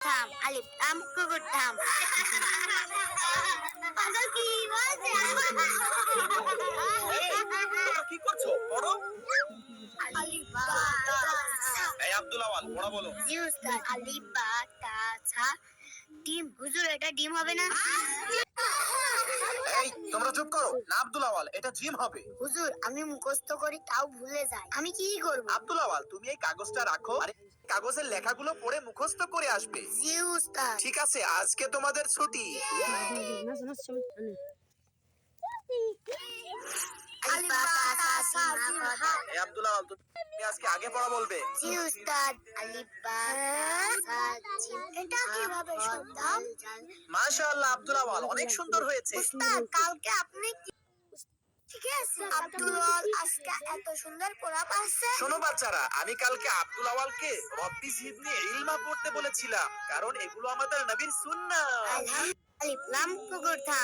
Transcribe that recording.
থাম আলিফ লাম কুকুর থাম পাগল কি বলছে তোমরা কি করছো? পড়ো। আলিফ বা তা সা এই আব্দুল আওয়াল পড়া বলো। জি উস্তাদ আলিফ বা তা সা ডিম হুজুর এটা ডিম হবে না এই তোমরা চুপ করো না। আব্দুল আওয়াল এটা জিম হবে। হুজুর আমি মুখস্থ করি তাও ভুলে যাই আমি কি করব আব্দুল আওয়াল তুমি এই কাগজটা রাখো আর কাগজের লেখাগুলো পড়ে মুখস্থ করে আসবে। জি উস্তাদ ঠিক আছে, আজকে তোমাদের ছুটি। আলিফ বা তা সা জিম হা এই আব্দুল আওয়াল তুমি আজকে আগে পড়া বলবে। জি উস্তাদ আলিফ বা তা সা জিম এটা কিভাবে শুনতাম মাশাআল্লাহ আব্দুল আওয়াল অনেক সুন্দর হয়েছে। উস্তাদ কালকে আপনি ঠিক আছে আব্দুল আজকে এত সুন্দর পড়া পাচ্ছে শোনো বাচ্চারা, আমি কালকে আব্দুল আওয়ালকে রব্বি জিদনি ইলমা পড়তে বলেছিলাম, কারণ এগুলো আমাদের নবীর সুন্নাহ। আলিফ লাম কুকুর থাম